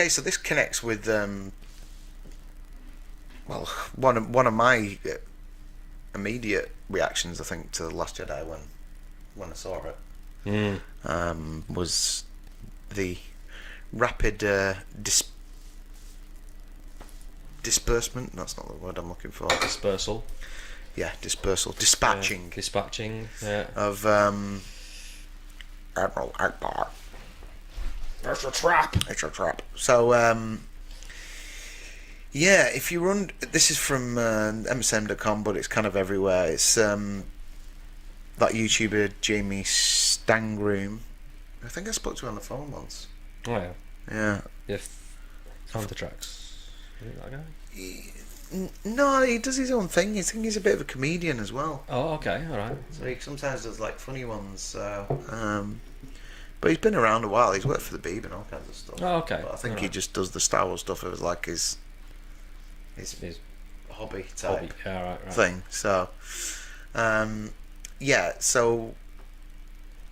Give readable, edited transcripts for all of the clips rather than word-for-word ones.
Okay, so this connects with well, one of my immediate reactions, I think, to the Last Jedi when I saw it was the rapid disbursement. That's not the word I'm looking for. Dispersal. Yeah, dispersal, dispatching. Dispatching. Yeah. Of Admiral Ackbar. It's a trap. It's a trap. So yeah, if you run, this is from MSM.com, but it's kind of everywhere. It's that YouTuber Jamie Stangroom. I think I spoke to him on the phone once. Oh yeah. Yeah. If on the tracks. Is it that guy? No, he does his own thing. I think he's a bit of a comedian as well. Oh, okay, all right. So he sometimes does like funny ones. But he's been around a while. He's worked for the Beeb and all kinds of stuff. Oh, okay. But I think all he right. just does the Star Wars stuff as like his hobby type Yeah, right. thing. So, yeah. So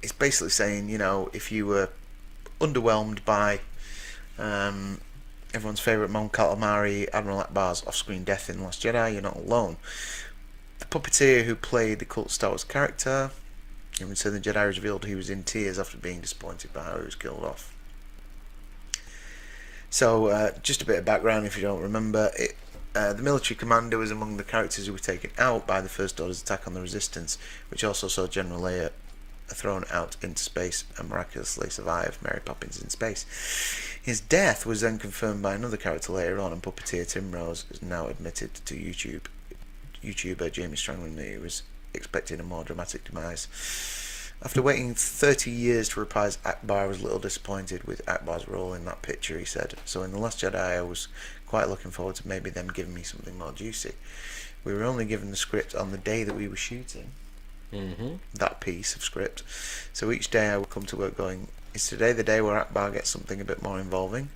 it's basically saying, you know, if you were underwhelmed by everyone's favourite Mon Calamari, Admiral Ackbar's off-screen death in Last Jedi, you're not alone. The puppeteer who played the cult Star Wars character in Return of the Jedi revealed he was in tears after being disappointed by how he was killed off. So, just a bit of background if you don't remember. The military commander was among the characters who were taken out by the First Order's attack on the Resistance, which also saw General Leia thrown out into space and miraculously survived Mary Poppins in space. His death was then confirmed by another character later on, and puppeteer Tim Rose has now admitted to YouTuber Jamie Strangling that he was expecting a more dramatic demise. After waiting 30 years to reprise Ackbar, I was a little disappointed with Ackbar's role in that picture, he said. So in The Last Jedi I was quite looking forward to maybe them giving me something more juicy. We were only given the script on the day that we were shooting that piece of script. So each day I would come to work going, is today the day where Ackbar gets something a bit more involving?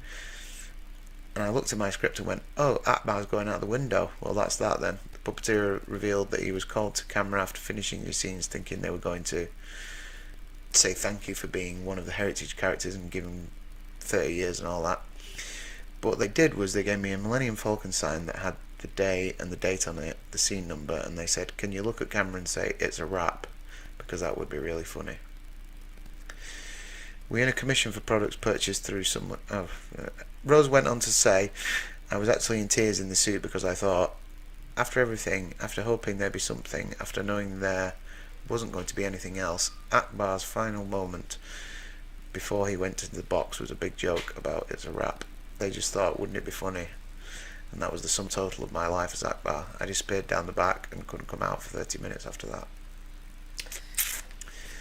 And I looked at my script and went, oh, Ackbar's going out the window. Well, that's that then. The puppeteer revealed that he was called to camera after finishing his scenes thinking they were going to say thank you for being one of the heritage characters and give him 30 years and all that. But what they did was they gave me a Millennium Falcon sign that had the day and the date on it, the scene number, and they said, can you look at camera and say it's a wrap, because that would be really funny. We earn a commission for products purchased through someone. Rose went on to say, I was actually in tears in the suit because I thought, after everything, after hoping there'd be something, after knowing there wasn't going to be anything else, Ackbar's final moment before he went into the box was a big joke about it's a wrap. They just thought, wouldn't it be funny? And that was the sum total of my life as Ackbar. I disappeared down the back and couldn't come out for 30 minutes after that.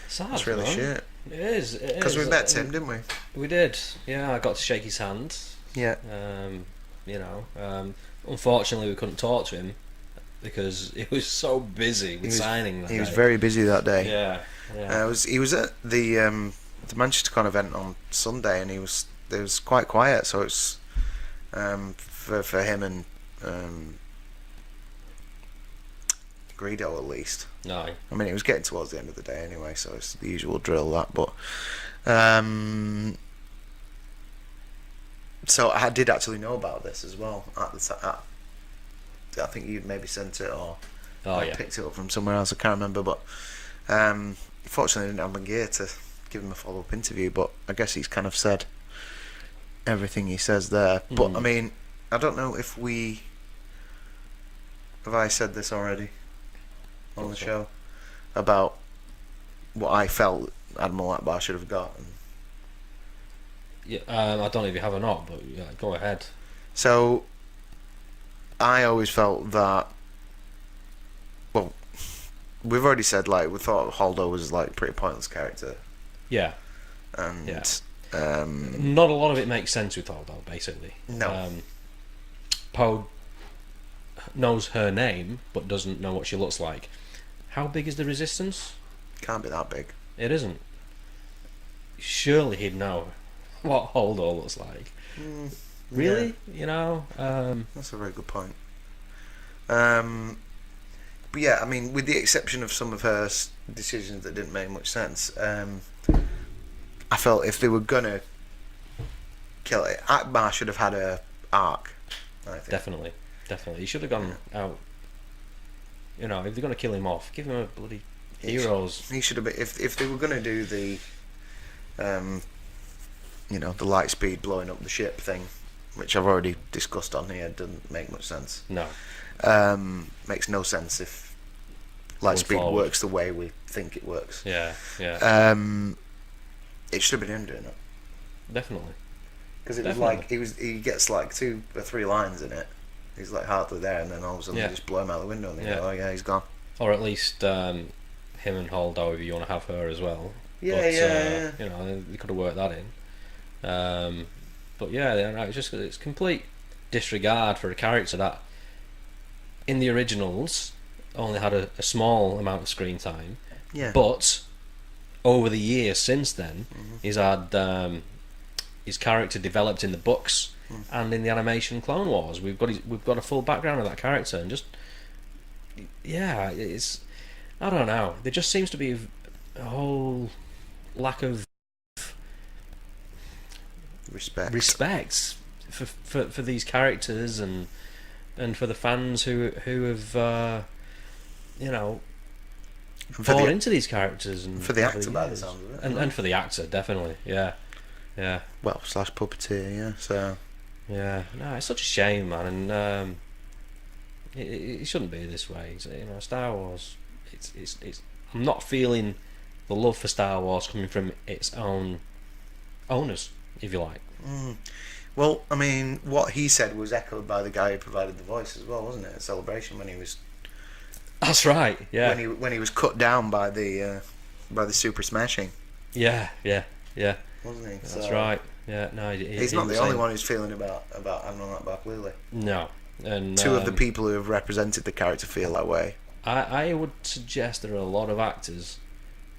Sad, That's really man. shit. It is. Because we met Tim, didn't we? We did. Yeah, I got to shake his hand. Yeah. Unfortunately, we couldn't talk to him because he was so busy with signing that He was day. very busy that day. Yeah. He was at the Manchester Con event on Sunday, and it was quite quiet. So it's for him and Greedo at least. No. I mean, it was getting towards the end of the day anyway, so it's the usual drill that. But so I did actually know about this as well at the time. I think you'd maybe sent it or picked it up from somewhere else. I can't remember, but fortunately I didn't have my gear to give him a follow-up interview. But I guess he's kind of said everything he says there. But I mean, I don't know if have I said this already on the show about what I felt Admiral Ackbar should have got. Yeah, I don't know if you have or not, but yeah, go ahead. So I always felt that, well, we've already said, like, we thought Holdo was like a pretty pointless character. Yeah. And not a lot of it makes sense with Holdo, basically. No. Poe knows her name but doesn't know what she looks like. How big is the Resistance? Can't be that big. It isn't. Surely he'd know what Holdo looks like. Really? Yeah. You know? That's a very good point. But yeah, I mean, with the exception of some of her decisions that didn't make much sense, I felt if they were gonna kill it. Ackbar should have had a arc, I think. Definitely. He should have gone out. You know, if they're going to kill him off, give him a bloody heroes. He should have been. If they were going to do the, the light speed blowing up the ship thing, which I've already discussed on here, doesn't make much sense. No. Makes no sense if light speed works the way we think it works. Yeah. It should have been him doing it. Definitely. Because it was like he gets like 2 or 3 lines in it. He's like hardly there, and then all of a sudden they just blow him out the window, and they go, "Oh yeah, he's gone." Or at least him and Holdo, if you want to have her as well. Yeah. You know, they could have worked that in. But yeah, it's complete disregard for a character that, in the originals, only had a small amount of screen time. Yeah. But over the years since then, he's had his character developed in the books and in the animation Clone Wars. We've got a full background of that character, and just it's, I don't know. There just seems to be a whole lack of respect for these characters and for the fans who have bought into these characters, and for the actor by the sound of it, and for the actor, definitely, yeah. Well, / puppeteer, yeah. So yeah, no, it's such a shame, man, and it shouldn't be this way. Star Wars. It's. I'm not feeling the love for Star Wars coming from its own owners, if you like. Well, I mean, what he said was echoed by the guy who provided the voice as well, wasn't it? At Celebration, when he was. That's right. Yeah. When he was cut down by the Super Smashing. Yeah. Wasn't he? That's right. Yeah. No, he's not the only one who's feeling about Admiral Ackbar, clearly. No. And 2 of the people who have represented the character feel that way. I would suggest there are a lot of actors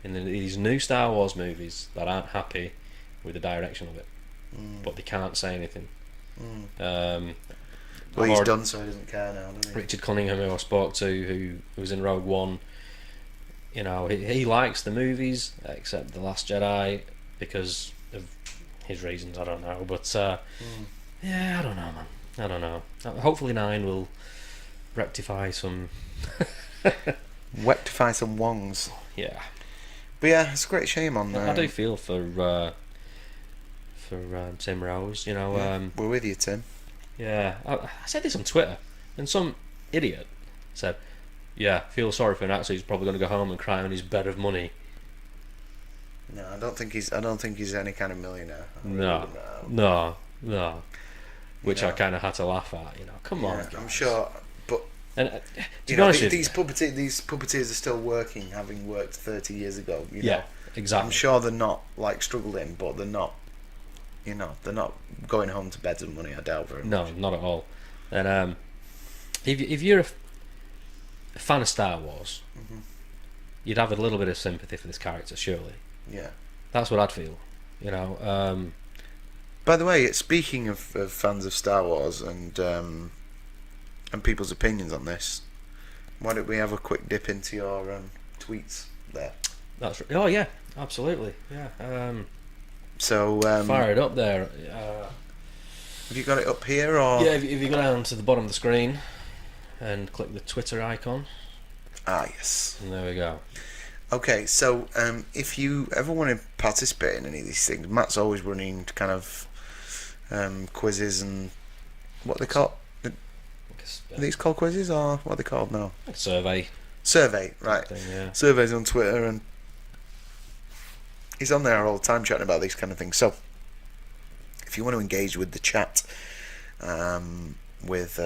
in these new Star Wars movies that aren't happy with the direction of it, but they can't say anything. Well, he's done, so he doesn't care now, does he? Richard Cunningham, who I spoke to, who was in Rogue One, he likes the movies except The Last Jedi because of his reasons. I don't know, but yeah, I don't know, man. I don't know. Hopefully 9 will rectify some wongs. Yeah. But yeah, it's a great shame on I do feel for Tim Rose, we're with you, Tim. Yeah, I said this on Twitter, and some idiot said, "Yeah, feel sorry for an actor who's probably going to go home and cry on his bed of money." No, I don't think he's any kind of millionaire. No. Which I kind of had to laugh at. Come on, guys. I'm sure, but to be honest, these puppeteers are still working, having worked 30 years ago. Yeah, exactly. I'm sure they're not like struggling, but they're not. They're not going home to beds of money. I doubt very much. No, not at all. And if you're a fan of Star Wars, you'd have a little bit of sympathy for this character, surely. Yeah, that's what I'd feel. By the way, speaking of fans of Star Wars and people's opinions on this, why don't we have a quick dip into your tweets there? That's right. Oh yeah, absolutely. Yeah. So fire it up there. Have you got it up here, or yeah? If you go down to the bottom of the screen and click the Twitter icon. Yes. And there we go. Okay, so if you ever want to participate in any of these things, Matt's always running kind of quizzes and what they call. Are these called quizzes, or what are they called now? Like survey, right? Thing, yeah. Surveys on Twitter, and he's on there all the time chatting about these kind of things. So, if you want to engage with the chat with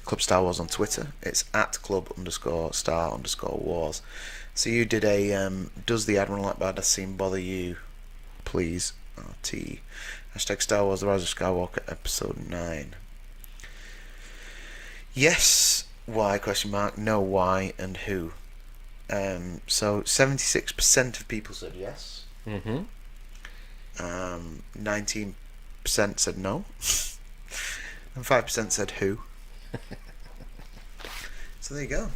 Club Star Wars on Twitter, it's @club_star_wars. So you did a does the Admiral Ackbar scene bother you, please? #T #Star Wars: The Rise of Skywalker Episode 9. Yes. Why? ? No. Why? And who? So 76% of people said yes. 19% said no. And 5% said who. So there you go.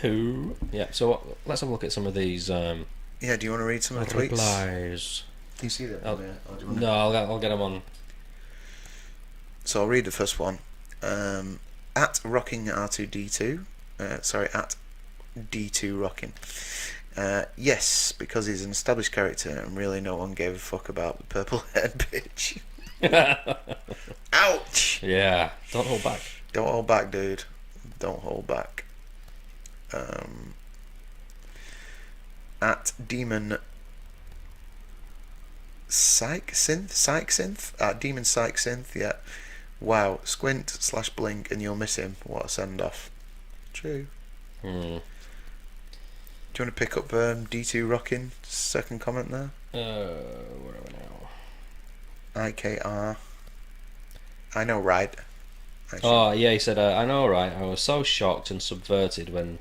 Who? Yeah. So let's have a look at some of these. Yeah. Do you want to read some of the tweets? Replies. You see that? Oh, Yeah. Or do you wanna- No, I'll get them on. So I'll read the first one. At rocking R2D2. Sorry, at D2 rocking. Yes, because he's an established character and really no one gave a fuck about the purple haired bitch. Ouch! Yeah, don't hold back. Don't hold back, dude. Don't hold back. At Demon Psych Synth? At Demon Psych Synth, yeah. Wow, squint/blink and you'll miss him. What a send off. True. Hmm. Do you want to pick up D2 Rockin'? Second comment there. Where are we now? IKR. I know, right? Actually. Oh, yeah, he said, I know, right? I was so shocked and subverted when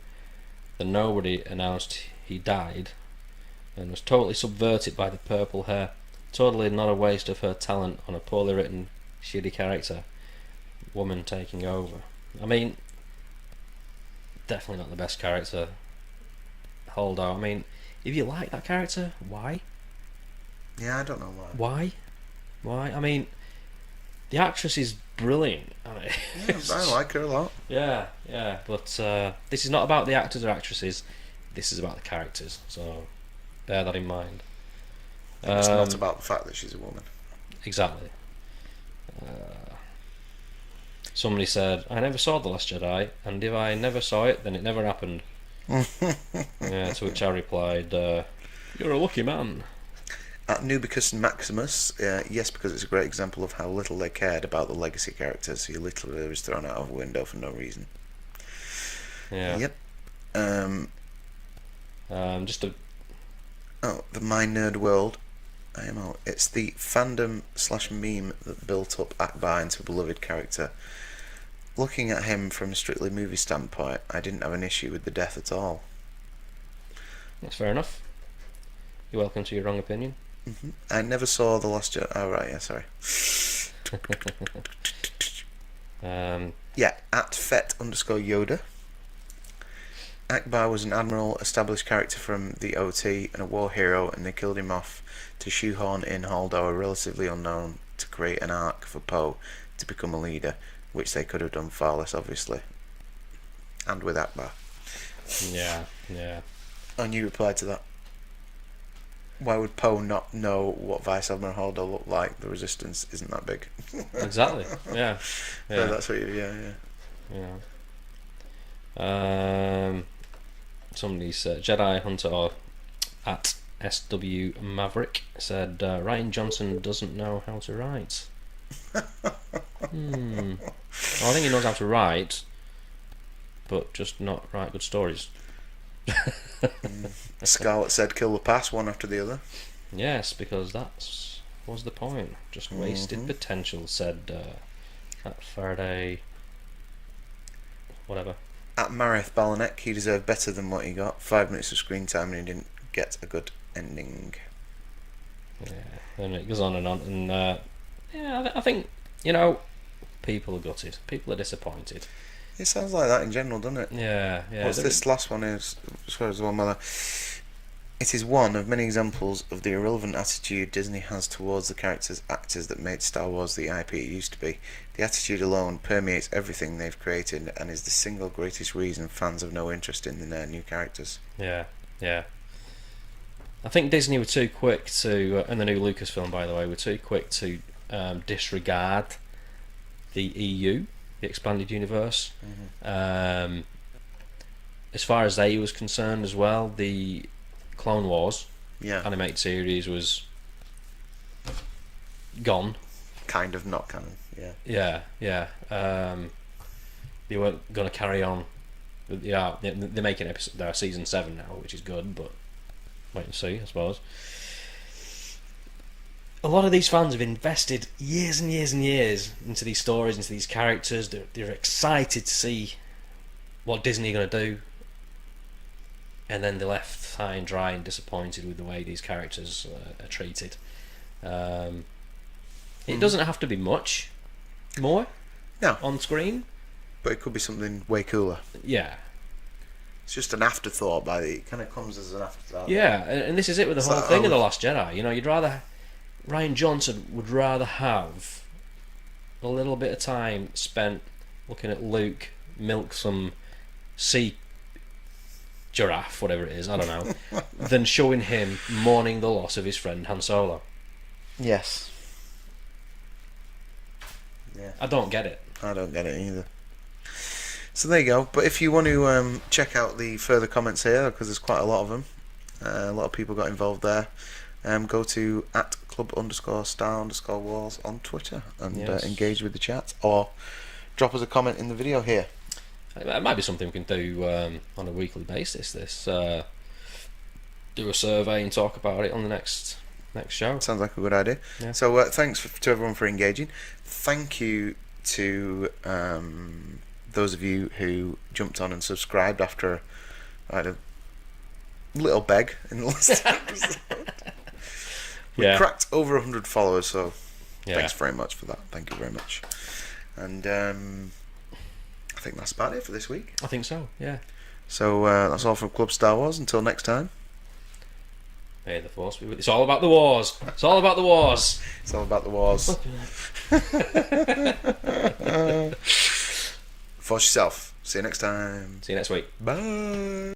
the nobody announced he died and was totally subverted by the purple hair. Totally not a waste of her talent on a poorly written, shitty character. Woman taking over. I mean, definitely not the best character. Holdo. I mean, if you like that character, why? Yeah, I don't know why. Why? I mean, the actress is brilliant. I mean, Yeah, I like her a lot. yeah. But this is not about the actors or actresses. This is about the characters. So bear that in mind. It's not about the fact that she's a woman. Exactly. Somebody said, I never saw The Last Jedi, and if I never saw it, then it never happened. Yeah, to which I replied, you're a lucky man. At Nubicus Maximus, yes, because it's a great example of how little they cared about the legacy characters. He literally was thrown out of a window for no reason. Yeah. Yep. Just a... Oh, the My Nerd World. IMO. It's the fandom/meme that built up Ackbar into a beloved character. Looking at him from a strictly movie standpoint, I didn't have an issue with the death at all. That's fair enough. You're welcome to your wrong opinion. I never saw The Last Jedi. Oh, right, yeah, sorry. Yeah, at Fet_Yoda. Ackbar was an admiral, established character from the OT, and a war hero, and they killed him off to shoehorn in Holdo, a relatively unknown, to create an arc for Poe to become a leader, which they could have done far less obviously. And with Ackbar. Yeah. And you replied to that. Why would Poe not know what Vice Admiral Holdo looked like? The Resistance isn't that big. Exactly. Yeah. So that's what you. Yeah. Somebody said Jedi Hunter or at SW Maverick said Ryan Johnson doesn't know how to write. Well, I think he knows how to write, but just not write good stories. Scarlett said kill the past one after the other. Yes, because that was the point. Just wasted potential, said at Faraday. Whatever. At Marith Balanek, he deserved better than what he got. 5 minutes of screen time and he didn't get a good ending. Yeah, and it goes on, and yeah, I think people are gutted. People are disappointed. It sounds like that in general, doesn't it? Yeah. What's this last one is, as far as the one whether it is one of many examples of the irrelevant attitude Disney has towards the characters actors that made Star Wars the IP it used to be. The attitude alone permeates everything they've created and is the single greatest reason fans have no interest in their new characters. Yeah. I think Disney were too quick to, and the new Lucasfilm, by the way, were too quick to disregard the EU, the expanded universe. As far as they was concerned as well, the Clone Wars animated series was gone. Kind of not canon, Yeah. They weren't going to carry on. Yeah, they're making they're season 7 now, which is good, but wait and see, I suppose. A lot of these fans have invested years and years and years into these stories, into these characters. They're excited to see what Disney are going to do, and then they're left high and dry and disappointed with the way these characters are treated. It doesn't have to be much more on screen, but it could be something way cooler. Yeah. It's just an afterthought it kind of comes as an afterthought. Yeah, and this is it with the whole thing of The Last Jedi. You'd rather Ryan Johnson would rather have a little bit of time spent looking at Luke milk some sea giraffe, whatever it is, I don't know, than showing him mourning the loss of his friend Han Solo. Yes. Yeah. I don't get it. I don't get it either. So there you go. But if you want to check out the further comments here, because there's quite a lot of them, a lot of people got involved there, go to @club_star_wars on Twitter and engage with the chat, or drop us a comment in the video here. It might be something we can do on a weekly basis. Do a survey and talk about it on the next show. Sounds like a good idea. Yeah. So thanks to everyone for engaging. Thank you to those of you who jumped on and subscribed after I had a little beg in the last episode. We cracked over 100 followers, so thanks very much for that. Thank you very much. And I think that's about it for this week. I think so, yeah. So that's all from Club Star Wars. Until next time. May the Force be with you. It's all about the wars. It's all about the wars. It's all about the wars. Force yourself. See you next time. See you next week. Bye.